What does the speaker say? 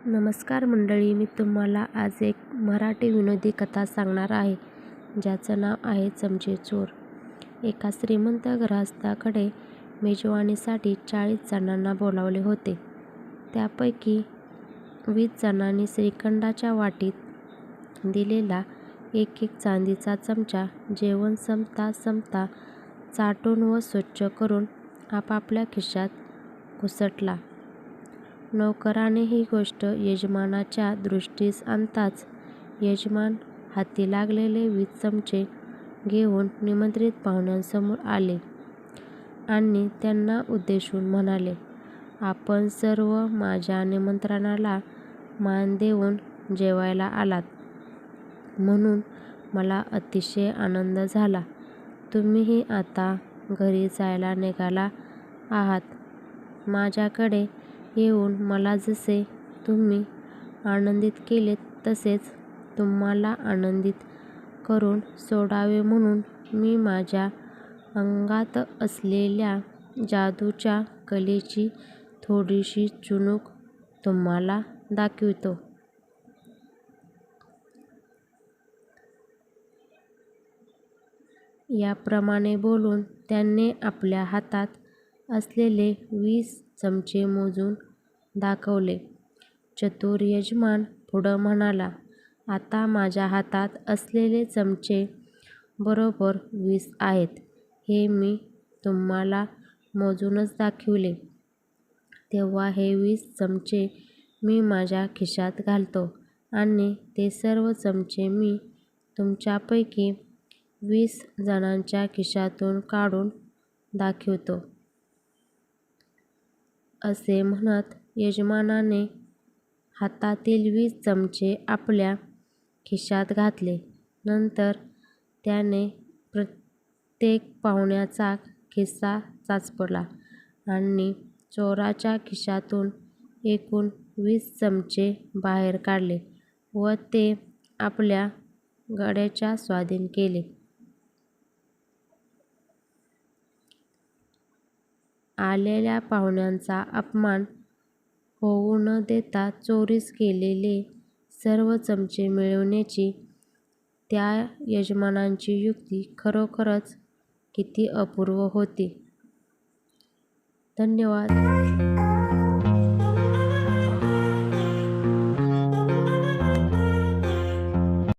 नमस्कार मंडळी, मी तुम्हाला आज एक मराठी विनोदी कथा सांगणार आहे, ज्याचं नाव आहे चमचे चोर. एका श्रीमंत गृहस्थाकडे मेजवानीसाठी 40 जणांना बोलावले होते. त्यापैकी 20 जणांनी श्रीखंडाच्या वाटीत दिलेला एक चांदीचा चमचा जेवण संपता संपता चाटून व स्वच्छ करून आपापल्या खिशात घुसटला. नोकराने ही गोष्ट यजमानाच्या दृष्टीस आणताच यजमान हाती लागलेले 20 चमचे घेऊन निमंत्रित पाहुण्यांसमोर आले आणि त्यांना उद्देशून म्हणाले, "आपण सर्व माझ्या निमंत्रणाला मान देऊन जेवायला आलात, म्हणून मला अतिशय आनंद झाला. तुम्हीही आता घरी जायला निघाला आहात. माझ्याकडे येऊन मला जसे तुम्ही आनंदित केलेत, तसेच तुम्हाला आनंदित करून सोडावे म्हणून मी माझ्या अंगात असलेल्या जादूच्या कलेची थोडीशी चुणूक तुम्हाला दाखवितो." याप्रमाणे बोलून त्याने आपल्या हातात असलेले 20 चमचे मोजून दाखवले. चतुर यजमान पुढं म्हणाला, "आता माझ्या हातात असलेले चमचे बरोबर 20 आहेत. हे मी तुम्हाला मोजूनच दाखविले. तेव्हा हे 20 चमचे मी माझ्या खिशात घालतो आणि ते सर्व चमचे मी तुमच्यापैकी 20 जणांच्या खिशातून काढून दाखवितो." असे म्हणत यजमानाने हातातील 20 चमचे आपल्या खिशात घातले. नंतर त्याने प्रत्येक पाहुण्याचा खिसा चाचपला आणि चोराच्या खिशातून एकूण 20 चमचे बाहेर काढले व ते आपल्या गड्याच्या स्वाधीन केले. आलेल्या पाहुण्यांचा अपमान होऊ न देता चोरीस गेलेले सर्व चमचे मिळविण्याची त्या यजमानाची युक्ती खरोखरच किती अपूर्व होती. धन्यवाद.